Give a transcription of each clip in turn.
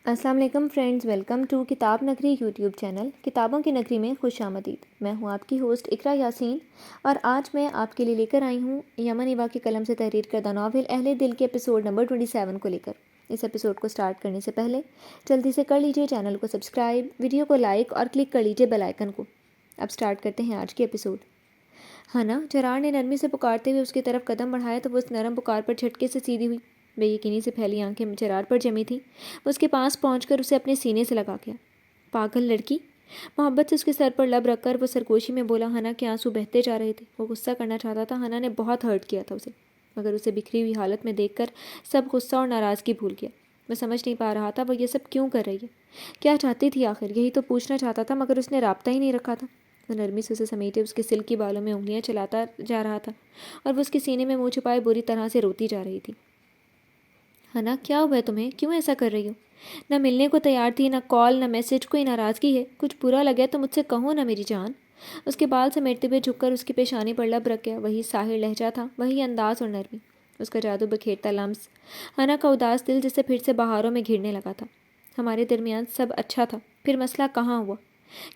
السلام علیکم friends, welcome to کتاب نگری یوٹیوب چینل کتابوں کی نگری میں خوش آمدید۔ میں ہوں آپ کی ہوسٹ اقرا یاسین، اور آج میں آپ کے لیے لے کر آئی ہوں یمن ایوا کے قلم سے تحریر کردہ ناول اہل دل کے ایپیسوڈ نمبر 27 کو لے کر۔ اس ایپیسوڈ کو سٹارٹ کرنے سے پہلے جلدی سے کر لیجئے چینل کو سبسکرائب، ویڈیو کو لائک اور کلک کر لیجئے بیل آئیکن کو۔ اب سٹارٹ کرتے ہیں آج کے ایپیسوڈ۔ ہنا، جرار نے نرمی سے پکارتے ہوئے اس کی طرف قدم بڑھایا تو وہ اس نرم پکار پر جھٹکے سے سیدھی ہوئی۔ بے یقینی سے پھیلی آنکھیں جرار پر جمی تھیں۔ وہ اس کے پاس پہنچ کر اسے اپنے سینے سے لگا گیا۔ پاگل لڑکی! محبت سے اس کے سر پر لب رکھ کر وہ سرگوشی میں بولا۔ ہنا کے آنسو بہتے جا رہے تھے۔ وہ غصہ کرنا چاہتا تھا، ہنا نے بہت ہرٹ کیا تھا اسے، مگر اسے بکھری ہوئی حالت میں دیکھ کر سب غصہ اور ناراضگی بھول گیا۔ وہ سمجھ نہیں پا رہا تھا وہ یہ سب کیوں کر رہی ہے، کیا چاہتی تھی آخر، یہی تو پوچھنا چاہتا تھا مگر اس نے رابطہ ہی نہیں رکھا تھا۔ وہ نرمی سے اسے سمیٹے اس کے سلکی بالوں میں انگلیاں چلاتا جا رہا تھا، اور وہ اس کے سینے میں منہ چھپائے بری طرح سے روتی جا رہی تھی۔ ہنا، کیا ہوا ہے تمہیں؟ کیوں ایسا کر رہی ہو؟ نہ ملنے کو تیار تھی، نہ کال، نہ میسج، کوئی ناراضگی ہے؟ کچھ برا لگے تو مجھ سے کہو نا میری جان۔ اس کے بال سمیٹتے ہوئے جھک کر اس کی پیشانی پر لب رکھ گیا۔ وہی ساحل لہجہ تھا، وہی انداز اور نرمی، اس کا جادو بکھیرتا لمس۔ ہنا کا اداس دل جسے پھر سے بہاروں میں گھرنے لگا تھا۔ ہمارے درمیان سب اچھا تھا، پھر مسئلہ کہاں ہوا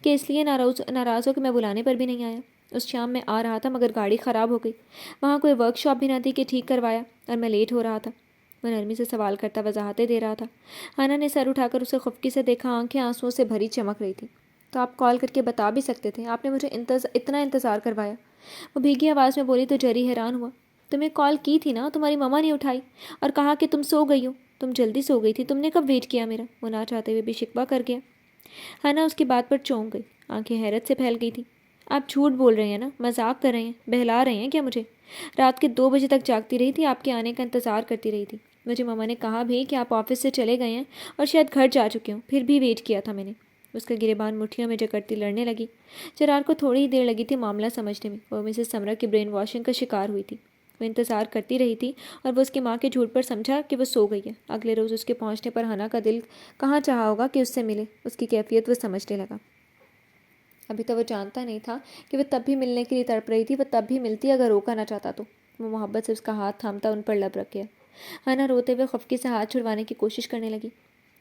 کہ اس لیے ناراض ہو کہ میں بلانے پر بھی نہیں آیا؟ اس شام میں آ رہا تھا مگر گاڑی خراب ہو گئی، وہاں کوئی ورک شاپ بھی نہ تھی کہ ٹھیک کروایا، اور میں لیٹ ہو رہا تھا۔ وہ نرمی سے سوال کرتا وضاحتیں دے رہا تھا۔ ہنا نے سر اٹھا کر اسے خفکی سے دیکھا، آنکھیں آنسوؤں سے بھری چمک رہی تھیں۔ تو آپ کال کر کے بتا بھی سکتے تھے، آپ نے مجھے اتنا انتظار کروایا۔ وہ بھیگی آواز میں بولی تو جری حیران ہوا۔ تمہیں کال کی تھی نا، تمہاری ماما نے اٹھائی اور کہا کہ تم سو گئی ہو۔ تم جلدی سو گئی تھی، تم نے کب ویٹ کیا میرا؟ وہ نہ چاہتے ہوئے بھی شکوہ کر گیا۔ ہنا اس کی بات پر چونک گئی، آنکھیں حیرت سے پھیل گئی تھیں۔ آپ جھوٹ بول رہے ہیں نا، مذاق کر رہے ہیں، بہلا رہے ہیں کیا مجھے؟ رات کے 2 بجے تک جاگتی رہی تھی، آپ کے آنے کا انتظار کرتی رہی تھی۔ مجھے ماما نے کہا بھی کہ آپ آفس سے چلے گئے ہیں اور شاید گھر جا چکے ہوں، پھر بھی ویٹ کیا تھا میں نے۔ اس کا گریبان مٹھیوں میں جکڑتی لڑنے لگی۔ جرار کو تھوڑی ہی دیر لگی تھی معاملہ سمجھنے میں۔ وہ مسز سمرا کی برین واشنگ کا شکار ہوئی تھی۔ وہ انتظار کرتی رہی تھی، اور وہ اس کی ماں کے جھوٹ پر سمجھا کہ وہ سو گئی ہے۔ اگلے روز اس کے پہنچنے پر ہنا کا دل کہاں چاہا ہوگا کہ اس سے ملے۔ اس کی کیفیت وہ سمجھنے لگا۔ ابھی تو وہ جانتا نہیں تھا کہ وہ تب بھی ملنے کے لیے تڑپ رہی تھی، وہ تب بھی ملتی اگر روکا نہ چاہتا تو۔ وہ محبت سے اس کا ہاتھ تھامتا ان پر لب رکھ گیا۔ ہنا روتے ہوئے خفکی سے ہاتھ چھڑوانے کی کوشش کرنے لگی۔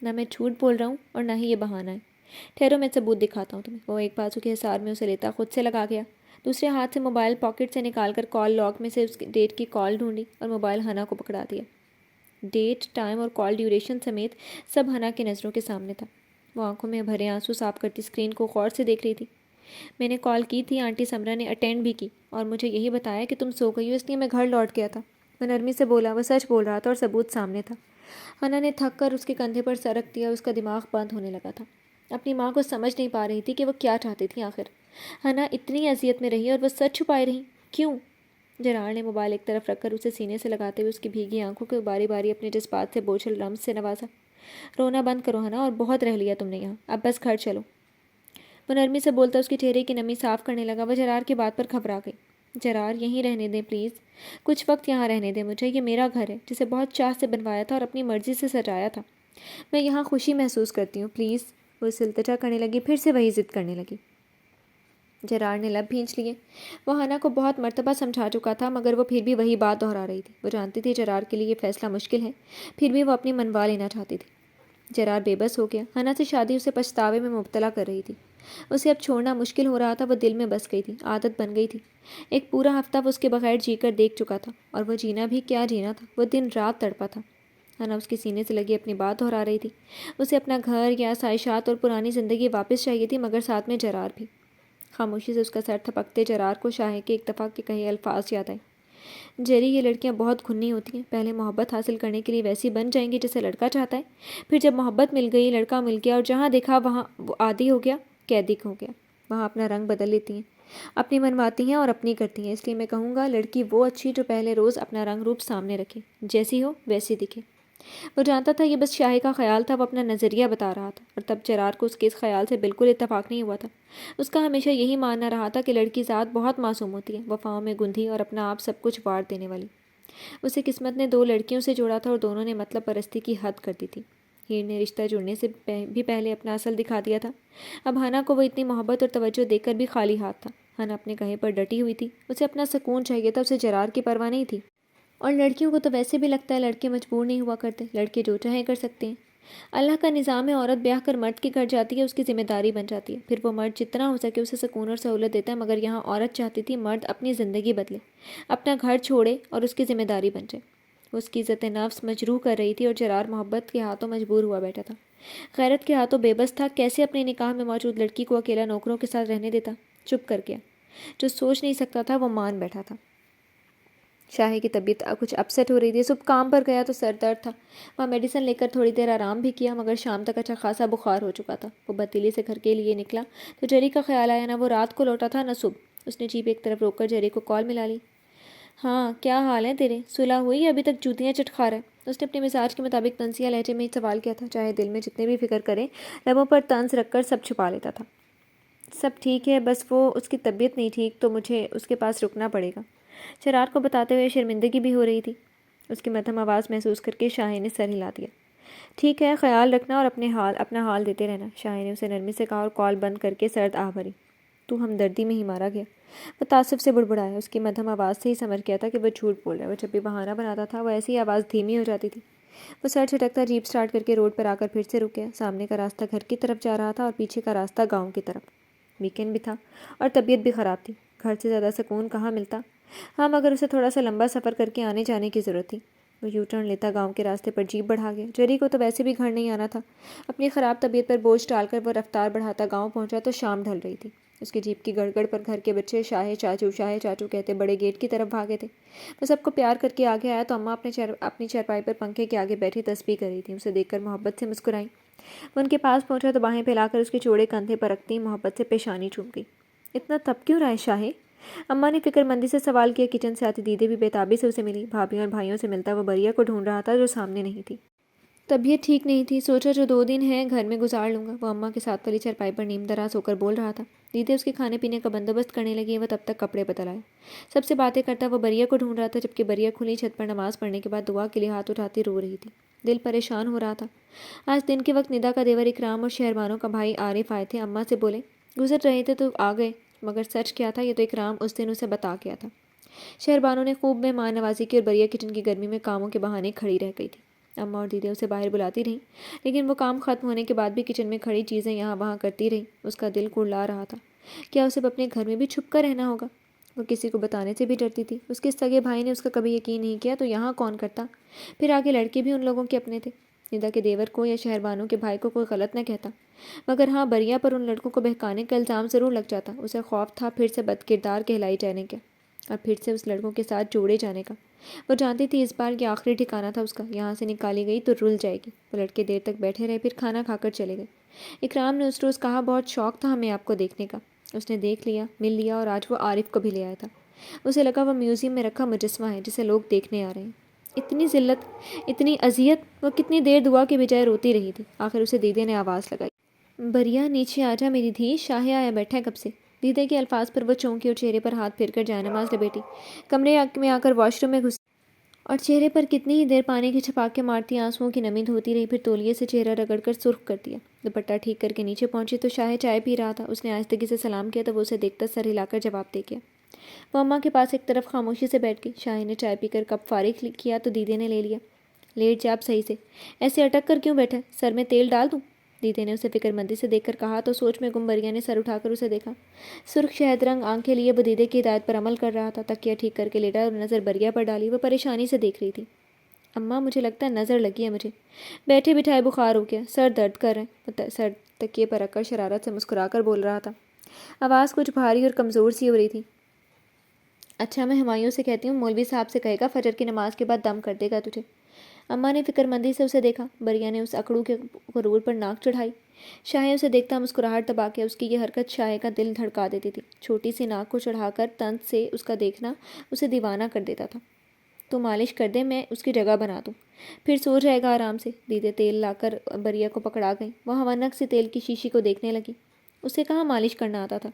نہ میں جھوٹ بول رہا ہوں اور نہ ہی یہ بہانہ ہے۔ ٹھہرو، میں ثبوت دکھاتا ہوں تمہیں۔ وہ ایک بازو کے حصار میں اسے لیتا خود سے لگا گیا۔ دوسرے ہاتھ سے موبائل پاکٹ سے نکال کر کال لاگ میں سے اس ڈیٹ کی کال ڈھونڈی اور موبائل ہنا کو پکڑا دیا۔ ڈیٹ، ٹائم اور کال ڈیوریشن سمیت سب ہنا کی نظروں کے سامنے تھا۔ وہ آنکھوں میں بھرے آنسو صاف کرتی اسکرین کو غور سے دیکھ رہی تھی۔ میں نے کال کی تھی، آنٹی سمرا نے اٹینڈ بھی کی اور مجھے یہی بتایا کہ تم سو گئی ہو، اس لیے میں گھر لوٹ گیا تھا۔ وہ نرمی سے بولا۔ وہ سچ بول رہا تھا اور ثبوت سامنے تھا۔ ہنا نے تھک کر اس کے کندھے پر سر رکھ دیا، اس کا دماغ بند ہونے لگا تھا۔ اپنی ماں کو سمجھ نہیں پا رہی تھی کہ وہ کیا چاہتی تھی آخر۔ ہنا اتنی اذیت میں رہی اور وہ سچ چھپائے رہی، کیوں؟ جرار نے موبائل ایک طرف رکھ کر اسے سینے سے لگاتے ہوئے اس کی بھیگی آنکھوں کو باری باری اپنے جذبات سے بوجھل رمز سے نوازا۔ رونا بند کرو ہنا، اور بہت رہ لیا تم نے یہاں، اب بس گھر چلو۔ وہ نرمی سے بولتا اس کے چہرے کی نمی صاف کرنے لگا۔ وہ جرار کی بات پر گھبرا گئی۔ جرار، یہیں رہنے دیں پلیز، کچھ وقت یہاں رہنے دیں مجھے، یہ میرا گھر ہے جسے بہت چاہ سے بنوایا تھا اور اپنی مرضی سے سجایا تھا۔ میں یہاں خوشی محسوس کرتی ہوں، پلیز۔ وہ اسے التجا کرنے لگی، پھر سے وہی ضد کرنے لگی۔ جرار نے لب بھینچ لیے۔ وہ ہنا کو بہت مرتبہ سمجھا چکا تھا مگر وہ پھر بھی وہی بات دہرا رہی تھی۔ وہ جانتی تھی جرار کے لیے یہ فیصلہ مشکل ہے، پھر بھی وہ اپنی منوا لینا چاہتی تھی۔ جرار بے بس ہو گیا۔ ہنا سے شادی اسے پچھتاوے میں مبتلا کر رہی تھی۔ اسے اب چھوڑنا مشکل ہو رہا تھا، وہ دل میں بس گئی تھی، عادت بن گئی تھی۔ ایک پورا ہفتہ وہ اس کے بغیر جی کر دیکھ چکا تھا، اور وہ جینا بھی کیا جینا تھا، وہ دن رات تڑپا تھا۔ ہنا اس کے سینے سے لگی اپنی بات دہرا رہی تھی۔ اسے اپنا گھر یا آسائشات اور پرانی زندگی واپس چاہیے تھی، مگر ساتھ میں جرار بھی۔ خاموشی سے اس کا سر تھپکتے جرار کو شاہ کے ایک دفعہ کے کہے الفاظ یاد آئے۔ جیری، یہ لڑکیاں بہت گھنی ہوتی ہیں، پہلے محبت حاصل کرنے کے لیے ویسی بن جائیں گی جیسے لڑکا چاہتا ہے، پھر جب محبت مل گئی، لڑکا مل گیا اور جہاں دیکھا وہاں وہ عادی ہو گیا، قیدی ہو گیا، وہاں اپنا رنگ بدل لیتی ہیں، اپنی منواتی ہیں اور اپنی کرتی ہیں۔ اس لیے میں کہوں گا لڑکی وہ اچھی جو پہلے روز اپنا رنگ روپ سامنے رکھے، جیسی ہو ویسی دکھے۔ وہ جانتا تھا یہ بس شاہی کا خیال تھا، وہ اپنا نظریہ بتا رہا تھا، اور تب جرار کو اس کے اس خیال سے بالکل اتفاق نہیں ہوا تھا۔ اس کا ہمیشہ یہی ماننا رہا تھا کہ لڑکی ذات بہت معصوم ہوتی ہے، وفاؤں میں گندھی اور اپنا آپ سب کچھ وار دینے والی۔ اسے قسمت نے 2 لڑکیوں سے جوڑا تھا اور دونوں نے مطلب پرستی کی حد کر دی تھی۔ ہیر نے رشتہ جڑنے سے بھی پہلے اپنا اصل دکھا دیا تھا۔ اب ہنا کو وہ اتنی محبت اور توجہ دے کر بھی خالی ہاتھ تھا۔ ہنا اپنے کہے پر ڈٹی ہوئی تھی، اسے اپنا سکون چاہیے تھا، اسے جرار کی پرواہ نہیں تھی۔ اور لڑکیوں کو تو ویسے بھی لگتا ہے لڑکے مجبور نہیں ہوا کرتے، لڑکے جو چاہیں کر سکتے ہیں۔ اللہ کا نظام ہے، عورت بیاہ کر مرد کے گھر جاتی ہے، اس کی ذمہ داری بن جاتی ہے، پھر وہ مرد جتنا ہو سکے اسے سکون اور سہولت دیتا ہے، مگر یہاں عورت چاہتی تھی مرد اپنی زندگی بدلے، اپنا گھر چھوڑے اور اس کی ذمہ داری بن جائے۔ وہ اس کی عزت نفس مجروح کر رہی تھی اور جرار محبت کے ہاتھوں مجبور ہوا بیٹھا تھا، غیرت کے ہاتھوں بے بس تھا۔ کیسے اپنے نکاح میں موجود لڑکی کو اکیلا نوکروں کے ساتھ رہنے دیتا؟ چپ کر گیا۔ جو سوچ نہیں سکتا تھا وہ مان بیٹھا تھا۔ شاہی کی طبیعت کچھ اپسیٹ ہو رہی تھی، صبح کام پر گیا تو سر درد تھا، وہاں میڈیسن لے کر تھوڑی دیر آرام بھی کیا، مگر شام تک اچھا خاصا بخار ہو چکا تھا۔ وہ بتیلی سے گھر کے لیے نکلا تو جری کا خیال آیا، نہ وہ رات کو لوٹا تھا نہ صبح۔ اس نے جیپ ایک طرف روک کر جری کو کال ملا لی۔ ہاں کیا حال ہے تیرے؟ صلح ہوئی؟ ابھی تک جوتیاں چٹکھا رہا ہے؟ اس نے اپنے مزاج کے مطابق طنزیہ لہجے میں سوال کیا تھا، چاہے دل میں جتنے بھی فکر کرے لبوں پر طنز رکھ کر سب چھپا لیتا تھا۔ سب ٹھیک ہے، بس وہ اس کی طبیعت نہیں ٹھیک تو مجھے اس کے پاس رکنا پڑے گا۔ شرار کو بتاتے ہوئے شرمندگی بھی ہو رہی تھی۔ اس کی مدھم آواز محسوس کر کے شاہین نے سر ہلا دیا۔ ٹھیک ہے، خیال رکھنا اور اپنا حال دیتے رہنا، شاہین نے اسے نرمی سے کہا اور کال بند کر کے سرد آہ بھری۔ تو ہمدردی میں ہی مارا گیا، وہ تعصب سے بڑبڑایا۔ اس کی مدھم آواز سے ہی سمجھ گیا تھا کہ وہ جھوٹ بول رہا ہے۔ وہ جب بھی بہانہ بناتا تھا وہ ایسی آواز دھیمی ہو جاتی تھی۔ وہ سر جھٹکتا جیپ سٹارٹ کر کے روڈ پر آ کر پھر سے رک گیا۔ سامنے کا راستہ گھر کی طرف جا رہا تھا اور پیچھے کا راستہ گاؤں کی طرف۔ ویکینڈ بھی تھا اور طبیعت بھی خراب تھی، گھر سے زیادہ سکون کہاں ملتا؟ ہاں مگر اسے تھوڑا سا لمبا سفر کر کے آنے جانے کی ضرورت تھی۔ وہ یو ٹرن لیتا گاؤں کے راستے پر جیپ بڑھا گیا۔ جری کو تو ویسے بھی گھر نہیں آنا تھا۔ اپنی خراب طبیعت پر بوجھ ڈال کر وہ رفتار بڑھاتا گاؤں پہنچا تو شام ڈھل رہی تھی۔ اس کی جیپ کی گڑگڑ پر گھر کے بچے شاہے چاچو کہتے بڑے گیٹ کی طرف بھاگے تھے۔ وہ سب کو پیار کر کے آگے آیا تو اماں اپنی چارپائی پر پنکھے کے آگے بیٹھی تسبیح کر رہی تھیں۔ اسے دیکھ کر محبت سے مسکرائیں۔ وہ ان کے پاس پہنچا تو باہیں پھیلا کر اس کے چوڑے کندھے پر رکھتی محبت سے پیشانی چوم گئی۔ اتنا تپ کیوں رہا ہے شاہے؟ اماں نے فکر مندی سے سوال کیا۔ کچن سے آتی دیدے بھی بےتابی سے اسے ملی۔ بھابھیوں اور بھائیوں سے ملتا وہ بریا کو ڈھونڈ رہا تھا جو سامنے نہیں تھی۔ طبیعت ٹھیک نہیں تھی، سوچا جو 2 دن ہے گھر میں گزار لوں گا۔ وہ اماں کے ساتھ والی چارپائی پر نیم دراز ہو کر بول رہا تھا۔ دیدے اس کے کھانے پینے کا بندوبست کرنے لگی۔ وہ تب تک کپڑے بدل آیا۔ سب سے باتیں کرتا وہ بریا کو ڈھونڈ رہا تھا، جبکہ بریا کھلی چھت پر نماز پڑھنے کے بعد دعا کے لیے ہاتھ اٹھاتی رو رہی تھی۔ دل پریشان ہو رہا تھا۔ آج دن کے وقت ندا کا دیور اکرام اور شہربانوں کا بھائی عارف آئے تھے۔ اماں سے بولے گزر رہے تھے تو آ گئے، مگر سچ کیا تھا یہ تو اکرام اس دن اسے بتا گیا تھا۔ شہربانوں نے خوب مہمان نوازی کی اور بریا کچن کی گرمی میں کاموں کے بہانے کھڑی رہ گئی تھی۔ اماں اور دیدے اسے باہر بلاتی رہیں، لیکن وہ کام ختم ہونے کے بعد بھی کچن میں کھڑی چیزیں یہاں وہاں کرتی رہیں۔ اس کا دل کڑلا رہا تھا، کیا اسے اپنے گھر میں بھی چھپ کر رہنا ہوگا؟ وہ کسی کو بتانے سے بھی ڈرتی تھی۔ اس کے سگے بھائی نے اس کا کبھی یقین نہیں کیا تو یہاں کون کرتا؟ پھر آگے لڑکے بھی ان لوگوں کے اپنے تھے۔ ندا کے دیور کو یا شہربانوں کے بھائی کو کوئی غلط نہ کہتا، مگر ہاں بریا پر ان لڑکوں کو بہکانے کا الزام ضرور لگ جاتا۔ اسے خوف تھا پھر سے بد کردار کہلائی جانے کا اور پھر سے اس لڑکوں کے ساتھ جوڑے جانے کا۔ وہ جانتی تھی اس بار یہ آخری ٹھکانہ تھا اس کا، یہاں سے نکالی گئی تو رل جائے گی۔ وہ لڑکے دیر تک بیٹھے رہے، پھر کھانا کھا کر چلے گئے۔ اکرام نے اس روز کہا بہت شوق تھا ہمیں آپ کو دیکھنے کا۔ اس نے دیکھ لیا، مل لیا اور آج وہ عارف کو بھی لے آیا تھا۔ اسے لگا وہ میوزیم میں رکھا مجسمہ ہے جسے لوگ دیکھنے آ رہے ہیں۔ اتنی ذلت، اتنی اذیت، وہ کتنی دیر دعا کے بجائے روتی رہی تھی۔ آخر اسے دیدے نے آواز لگائی، بریا نیچے آ جا میری دھی، شاہے آیا بیٹھا ہے کب سے۔ دیدے کے الفاظ پر وہ چونکی اور چہرے پر ہاتھ پھیر کر جائے-نماز لپیٹی کمرے میں آ کر واش روم میں گھس اور چہرے پر کتنی ہی دیر پانی کے چھپاکے مارتی آنسوؤں کی نمی دھوتی رہی، پھر تولیے سے چہرہ رگڑ کر سرخ کر دیا۔ دوپٹہ ٹھیک کر کے نیچے پہنچی تو شاہے چائے پی رہا تھا۔ اس نے آہستگی سے سلام کیا تو وہ اسے دیکھتا سر ہلا کر جواب دے گیا۔ وہ اماں کے پاس ایک طرف خاموشی سے بیٹھ گئی۔ شاہے نے چائے پی کر کپ فارغ کیا تو دیدے نے لے لیا۔ لیٹ جا اب صحیح سے، ایسے اٹک کر کیوں بیٹھا ہے؟ سر میں تیل ڈال دوں؟ دیدے نے اسے فکر مندی سے دیکھ کر کہا تو سوچ میں گم بریا نے سر اٹھا کر اسے دیکھا۔ سرخ شہد رنگ آنکھیں لیے وہ دیدے کی ہدایت پر عمل کر رہا تھا۔ تکیہ ٹھیک کر کے لیٹا اور نظر بریا پر ڈالی۔ وہ پریشانی سے دیکھ رہی تھی۔ اماں مجھے لگتا ہے نظر لگی ہے مجھے، بیٹھے بٹھائے بخار ہو گیا، سر درد کر رہے ہیں۔ سر تکیے پر رکھ کر شرارت سے مسکرا کر بول رہا تھا۔ آواز کچھ بھاری اور کمزور سی ہو رہی تھی۔ اچھا میں ہمایوں سے کہتی ہوں، مولوی صاحب سے کہے گا فجر کی نماز کے بعد دم کر دے گا تجھے۔ اماں نے فکر مندی سے اسے دیکھا۔ بریا نے اس اکڑو کے غرور پر ناک چڑھائی۔ شاہے اسے دیکھتا مسکراہٹ دبا کے، اس کی یہ حرکت شاہے کا دل دھڑکا دیتی تھی۔ چھوٹی سی ناک کو چڑھا کر طنز سے اس کا دیکھنا اسے دیوانہ کر دیتا تھا۔ تو مالش کر دے، میں اس کی جگہ بنا دوں، پھر سو جائے گا آرام سے۔ دیدے تیل لا کر بریا کو پکڑا گئیں۔ وہ ہونک سے تیل کی شیشی کو دیکھنے لگی۔ اسے کہاں مالش کرنا آتا تھا۔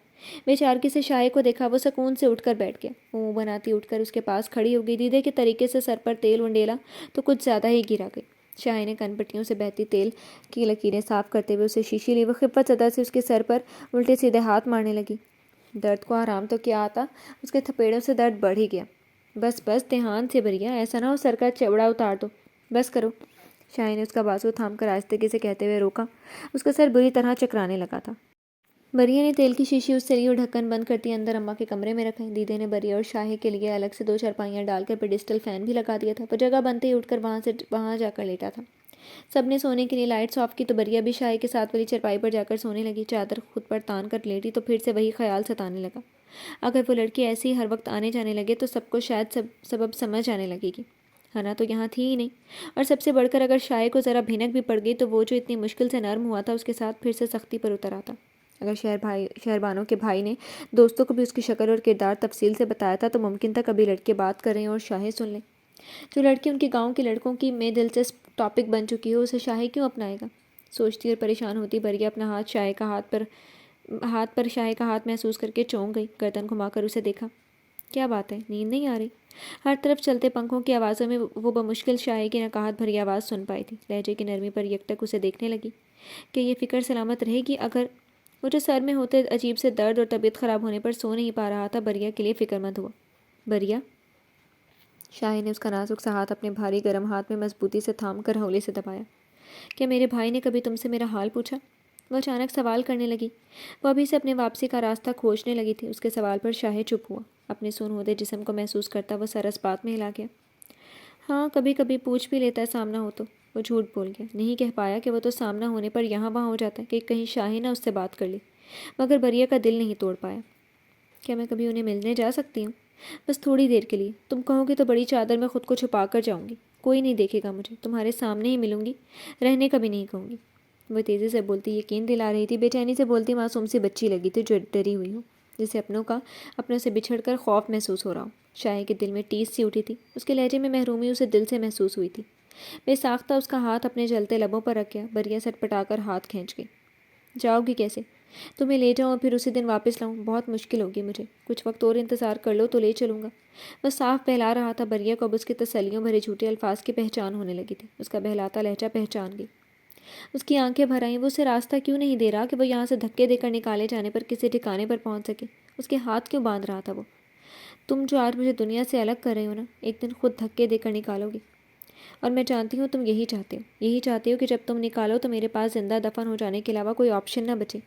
بے چارگی سے شاہے کو دیکھا، وہ سکون سے اٹھ کر بیٹھ گیا۔ وہ منہ بناتی اٹھ کر اس کے پاس کھڑی ہو گئی۔ دیدے کے طریقے سے سر پر تیل انڈیلا تو کچھ زیادہ ہی گرا گئی۔ شاہے نے کن پٹیوں سے بہتی تیل کی لکیریں صاف کرتے ہوئے اسے شیشی لی۔ وہ خفت زدہ سے اس کے سر پر الٹے سیدھے ہاتھ مارنے لگی۔ درد کو آرام تو کیا آتا، اس کے تھپیڑوں سے درد بڑھ ہی گیا۔ بس بس دھیان سے بریا، ایسا نہ ہو سر کا چوڑا اتار دو، بس کرو۔ شاہین نے اس کا بازو تھام کر آہستگی سے کہتے ہوئے روکا۔ اس کا سر بری طرح چکرانے لگا تھا۔ بریہ نے تیل کی شیشی اس سے لی اور ڈھکن بند کرتی اندر اماں کے کمرے میں رکھا۔ دیدے نے بریہ اور شاہے کے لیے الگ سے 2 چارپائیاں ڈال کر پیڈسٹل فین بھی لگا دیا تھا، پر جگہ بنتے ہی اٹھ کر وہاں جا کر لیٹا تھا۔ سب نے سونے کے لیے لائٹس آف کی تو بریہ بھی شاہے کے ساتھ والی چارپائی پر جا کر سونے لگی۔ چادر خود پر تان کر لیٹی تو پھر سے وہی خیال ستانے لگا، اگر وہ لڑکی ایسے ہی ہر وقت آنے جانے لگے تو سب کو شاید سبب سمجھ آنے لگے گی۔ ہنا تو یہاں تھی ہی نہیں، اور سب سے بڑھ کر اگر شاہے کو ذرا بھنک بھی پڑ گئی تو وہ جو اتنی مشکل سے نرم ہوا تھا اس کے ساتھ پھر سے سختی پر اتر آتا۔ اگر شہربانوں کے بھائی نے دوستوں کو بھی اس کی شکل اور کردار تفصیل سے بتایا تھا تو ممکن تھا کبھی لڑکے بات کریں اور شاہے سن لیں۔ جو لڑکی ان کے گاؤں کے لڑکوں کی میں دلچسپ ٹاپک بن چکی ہو، اسے شاہے کیوں اپنائے گا؟ سوچتی اور پریشان ہوتی بریہ اپنا ہاتھ پر شاہے کا ہاتھ محسوس کر کے چونک گئی۔ گردن گھما کر اسے دیکھا۔ کیا بات ہے، نیند نہیں آ رہی؟ ہر طرف چلتے پنکھوں کی آوازوں میں وہ بمشکل شاہے کی نقاہت بھری آواز سن پائی تھی۔ لہجے کی نرمی پر یکٹک اسے دیکھنے لگی کہ یہ فکر سلامت رہے گی اگر وہ جو سر میں ہوتے عجیب سے درد اور طبیعت خراب ہونے پر سو نہیں پا رہا تھا بریہ کے لیے فکر مند ہوا۔ بریہ، شاہے نے اس کا نازک سا ہاتھ اپنے بھاری گرم ہاتھ میں مضبوطی سے تھام کر ہولے سے دبایا۔ کیا میرے بھائی نے کبھی تم سے میرا حال پوچھا؟ وہ اچانک سوال کرنے لگی۔ وہ ابھی سے اپنے واپسی کا راستہ کھوجنے لگی تھی۔ اس کے سوال پر شاہے چپ ہوا۔ اپنے سون ہوتے جسم کو محسوس کرتا وہ سر اس بات میں ہلا گیا۔ ہاں، کبھی کبھی پوچھ بھی لیتا ہے سامنا ہو تو۔ وہ جھوٹ بول گیا، نہیں کہہ پایا کہ وہ تو سامنا ہونے پر یہاں وہاں ہو جاتا ہے کہ کہیں شاہے نہ اس سے بات کر لی، مگر بریہ کا دل نہیں توڑ پایا۔ کیا میں کبھی انہیں ملنے جا سکتی ہوں؟ بس تھوڑی دیر کے لیے۔ تم کہو گے تو بڑی چادر میں خود کو چھپا کر جاؤں گی، کوئی نہیں دیکھے گا مجھے، تمہارے سامنے ہی ملوں گی، رہنے کا بھی نہیں کہوں گی۔ وہ تیزی سے بولتی یقین دلا رہی تھی، بے چینی سے بولتی معصوم سی بچی لگی تھی جو ڈری ہوئی ہو، جسے اپنوں سے بچھڑ کر خوف محسوس ہو رہا ہو۔ شاہے کے دل میں ٹیس سی اٹھی تھی۔ اس کے لہجے میں محرومی اسے دل سے محسوس ہوئی تھی۔ بے ساختہ اس کا ہاتھ اپنے جلتے لبوں پر رکھ گیا۔ بریہ سٹ پٹا کر ہاتھ کھینچ گئی۔ جاؤ گی کیسے؟ تمہیں لے جاؤں اور پھر اسی دن واپس لاؤں؟ بہت مشکل ہوگی مجھے۔ کچھ وقت اور انتظار کر لو تو لے چلوں گا۔ وہ صاف بہلا رہا تھا۔ بریہ کو اب اس کے تسلیوں بھرے جھوٹے الفاظ کی پہچان ہونے لگی تھی۔ اس کا بہلاتا لہجہ پہچان گئی۔ اس کی آنکھیں بھر آئیں۔ وہ اسے راستہ کیوں نہیں دے رہا کہ وہ یہاں سے دھکے دے کر نکالے جانے پر کسی ٹھکانے پر پہنچ سکے؟ اس کے ہاتھ کیوں باندھ رہا تھا وہ؟ تم جو آج مجھے دنیا سے الگ کر رہے ہو نا، ایک دن خود دھکے دے کر نکالو گے، اور میں جانتی ہوں تم یہی چاہتے ہو کہ جب تم نکالو تو میرے پاس زندہ دفن ہو جانے کے علاوہ کوئی آپشن نہ بچے۔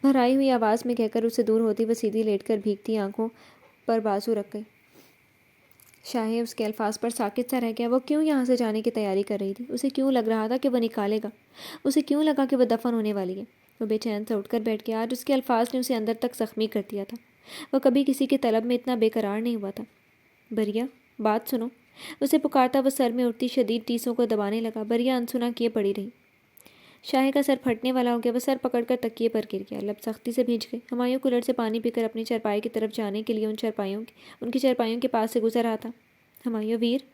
بھرائی ہوئی آواز میں کہہ کر اس سے دور ہوتی وہ سیدھی لیٹ کر بھیگتی آنکھوں پر بازو رکھ گئی۔ شاہے اس کے الفاظ پر ساکت سا رہ گیا۔ وہ کیوں یہاں سے جانے کی تیاری کر رہی تھی؟ اسے کیوں لگ رہا تھا کہ وہ نکالے گا؟ اسے کیوں لگا کہ وہ دفن ہونے والی ہے؟ وہ بے چین سے اٹھ کر بیٹھ گیا۔ آج اس کے الفاظ نے اسے اندر تک زخمی کر دیا تھا۔ وہ کبھی کسی کی طلب میں اتنا بے قرار نہیں ہوا تھا۔ بریہ، بات سنو، اسے پکارتا وہ سر میں اٹھتی شدید ٹیسوں کو دبانے لگا۔ بریہ انسنا کیے پڑی رہی۔ شاہے کا سر پھٹنے والا ہو گیا۔ وہ سر پکڑ کر تکیے پر گر گیا۔ لب سختی سے بھیج گئے۔ ہمایوں کولر سے پانی پی کر اپنی چارپائی کی طرف جانے کے لیے ان کی چارپائیوں کے پاس سے گزر رہا تھا۔ ہمایوں ویر،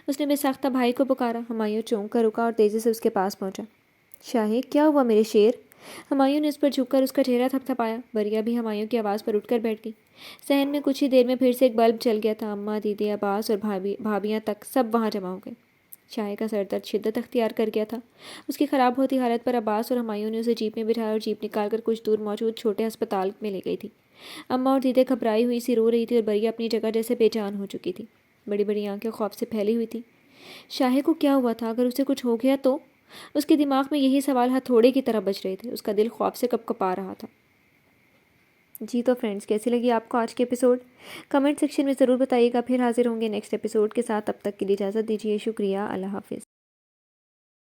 اس نے بے ساختہ بھائی کو پکارا۔ ہمایوں چونک کر رکا اور تیزی سے اس کے پاس پہنچا۔ شاہے، کیا ہوا میرے شیر؟ ہمایوں نے اس پر جھک کر اس کا چہرہ تھپتھپایا۔ بریہ بھی ہمایوں کی آواز پر اٹھ کر بیٹھ گئی۔ صحن میں کچھ ہی دیر میں پھر سے ایک بلب جل گیا تھا۔ اماں، دیدی، عباس اور بھابیاں تک سب وہاں جمع ہو گئے۔ شاہے کا سر درد شدت اختیار کر گیا تھا۔ اس کی خراب ہوتی حالت پر عباس اور ہمایوں نے اسے جیپ میں بٹھایا اور جیپ نکال کر کچھ دور موجود چھوٹے ہسپتال میں لے گئی تھی۔ اماں اور دیدے گھبرائی ہوئی سی رو رہی تھی اور بریہ اپنی جگہ جیسے بے جان ہو چکی تھی۔ بڑی بڑی آنکھیں خوف سے پھیلی ہوئی تھیں۔ شاہے کو کیا ہوا تھا؟ اگر اسے کچھ ہو گیا تو؟ اس کے دماغ میں یہی سوال ہتھوڑے کی طرح بج رہے تھے۔ اس کا دل خوف سے کپکپا رہا تھا۔ جی تو فرینڈز، کیسی لگی آپ کو آج کے ایپیسوڈ؟ کمنٹ سیکشن میں ضرور بتائیے گا۔ پھر حاضر ہوں گے نیکسٹ ایپیسوڈ کے ساتھ۔ تب تک کے لیے اجازت دیجیے۔ شکریہ، اللہ حافظ۔